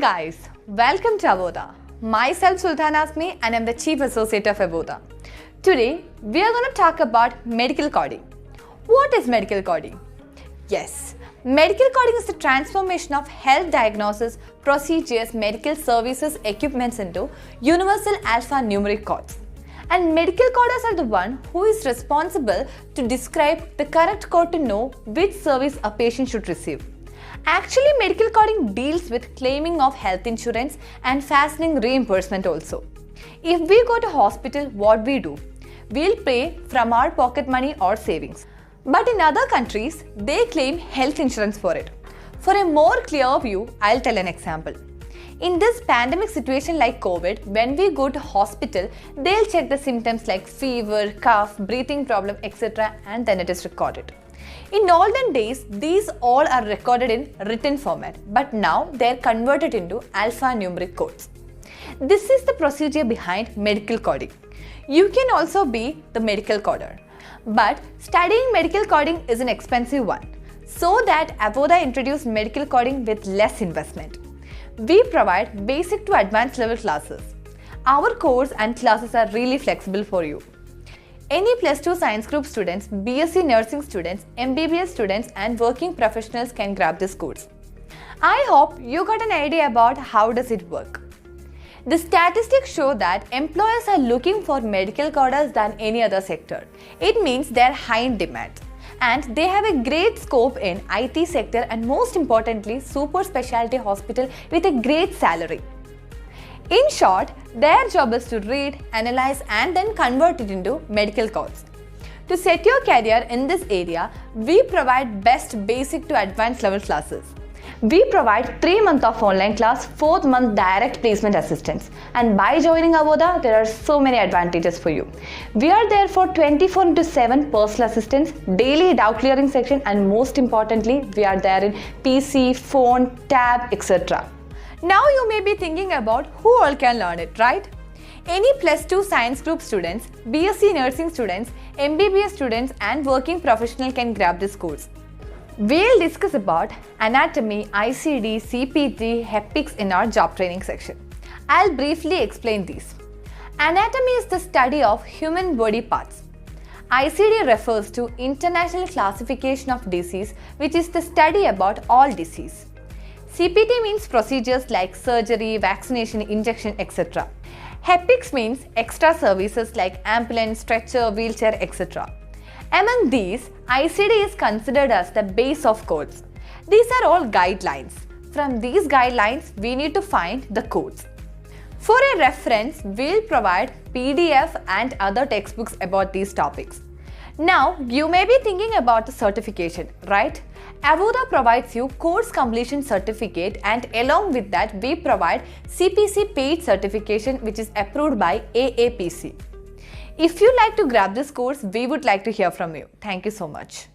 guys, welcome to Avodha. Myself Sultan Asmi and I'm the Chief Associate of Avodha. Today, we are going to talk about medical coding. What is medical coding? Yes, medical coding is the transformation of health diagnosis, procedures, medical services, equipments into universal alphanumeric codes. And medical coders are the one who is responsible to describe the correct code to know which service a patient should receive. Actually, medical coding deals with claiming of health insurance and fastening reimbursement also. If we go to hospital, what we do? We'll pay from our pocket money or savings. But in other countries, they claim health insurance for it. For a more clear view, I'll tell an example. In this pandemic situation like COVID, when we go to hospital, they'll check the symptoms like fever, cough, breathing problem, etc. and then it is recorded. In olden days, these all are recorded in written format, but now they are converted into alphanumeric codes. This is the procedure behind medical coding. You can also be the medical coder. But studying medical coding is an expensive one. So that Avodha introduced medical coding with less investment. We provide basic to advanced level classes. Our course and classes are really flexible for you. Any plus 2 science group students, BSc nursing students, MBBS students and working professionals can grab this course. I hope you got an idea about how does it work. The statistics show that employers are looking for medical coders than any other sector. It means they are high in demand. And they have a great scope in IT sector and most importantly, super specialty hospital with a great salary. In short, their job is to read, analyze and then convert it into medical codes. To set your career in this area, we provide best basic to advanced level classes. We provide 3 months of online class, 4th month direct placement assistance. And by joining Avodha, there are so many advantages for you. We are there for 24/7 personal assistance, daily doubt clearing section and most importantly, we are there in PC, phone, tab, etc. Now you may be thinking about who all can learn it, right? Any plus 2 science group students, BSc nursing students, MBBS students and working professional can grab this course. We'll discuss about anatomy, ICD, CPT, HEPICS in our job training section. I'll briefly explain these. Anatomy is the study of human body parts. ICD refers to International Classification of Disease, which is the study about all disease. CPT means procedures like surgery, vaccination, injection, etc. HEPICS means extra services like ambulance, stretcher, wheelchair, etc. Among these, ICD is considered as the base of codes. These are all guidelines. From these guidelines, we need to find the codes. For a reference, we'll provide PDF and other textbooks about these topics. Now, you may be thinking about the certification, right? Avodha provides you course completion certificate and along with that, we provide CPC paid certification which is approved by AAPC. If you like to grab this course, we would like to hear from you. Thank you so much.